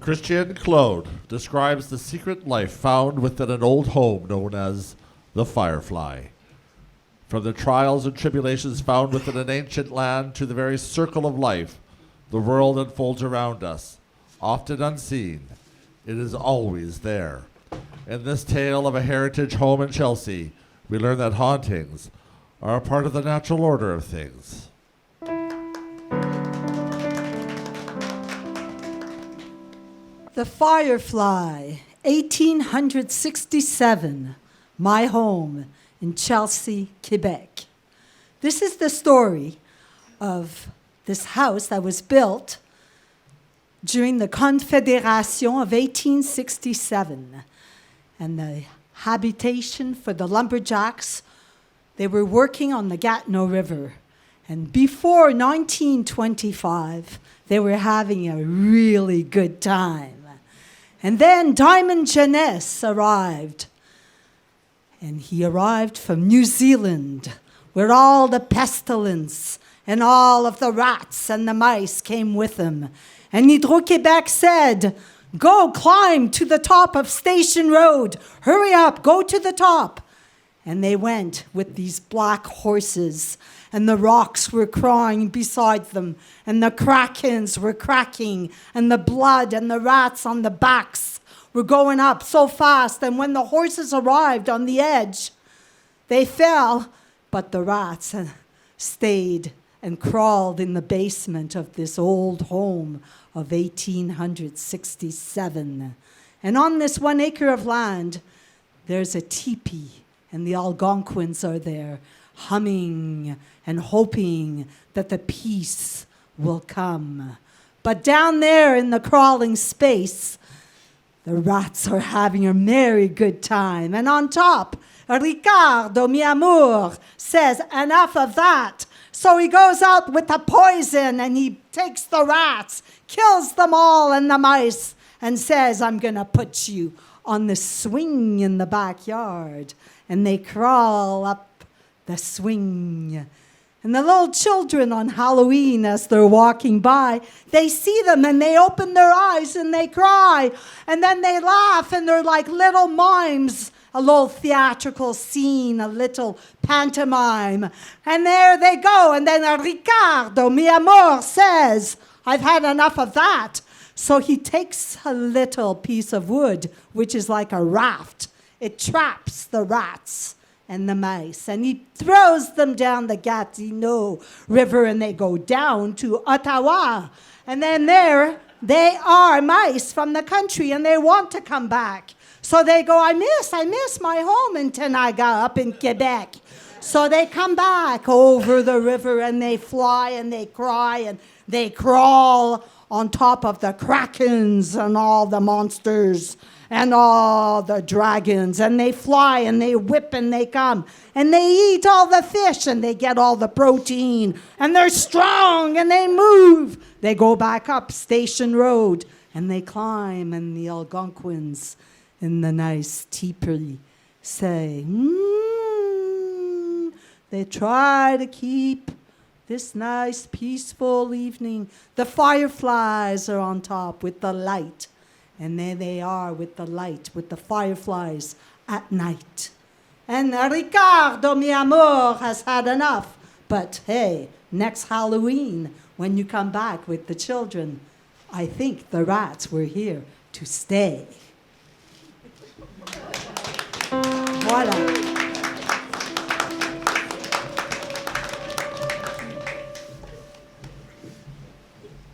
Christiane Claude describes the secret life found within an old home known as the Firefly. From the trials and tribulations found within an ancient land to the very circle of life, the world unfolds around us, often unseen. It is always there. In this tale of a heritage home in Chelsea, we learn that hauntings are a part of the natural order of things. The Firefly, 1867, my home in Chelsea, Quebec. This is the story of this house that was built during the Confederation of 1867. And the habitation for the lumberjacks, they were working on the Gatineau River. And before 1925, they were having a really good time. And then Diamond Jeunesse arrived. And he arrived from New Zealand, where all the pestilence and all of the rats and the mice came with him. And Hydro-Québec said, "Go climb to the top of Station Road. Hurry up, go to the top." And they went with these black horses, and the rocks were crying beside them, and the krakens were cracking, and the blood and the rats on the backs were going up so fast. And when the horses arrived on the edge, they fell, but the rats stayed and crawled in the basement of this old home of 1867. And on this 1 acre of land, there's a teepee, and the Algonquins are there, humming and hoping that the peace will come. But down there in the crawling space, the rats are having a merry good time. And on top, Ricardo, mi amour, says, "Enough of that." So he goes out with the poison and he takes the rats, kills them all and the mice, and says, "I'm going to put you on the swing in the backyard." And they crawl up the swing. And the little children on Halloween, as they're walking by, they see them and they open their eyes and they cry. And then they laugh and they're like little mimes, a little theatrical scene, a little pantomime. And there they go. And then Ricardo, mi amour, says, "I've had enough of that." So he takes a little piece of wood, which is like a raft. It traps the rats and the mice, and he throws them down the Gatineau River, and they go down to Ottawa. And then there they are mice from the country, and they want to come back. So they go, I miss my home in Tenaga up in Quebec. So they come back over the river, and they fly, and they cry, and they crawl on top of the krakens and all the monsters and all the dragons, and they fly and they whip and they come and they eat all the fish and they get all the protein and they're strong and they move. They go back up Station Road and they climb, and the Algonquins in the nice teepee say, They try to keep this nice peaceful evening. The fireflies are on top with the light. And there they are with the light, with the fireflies at night. And Ricardo, mi amour, has had enough. But hey, next Halloween, when you come back with the children, I think the rats were here to stay. Voilà.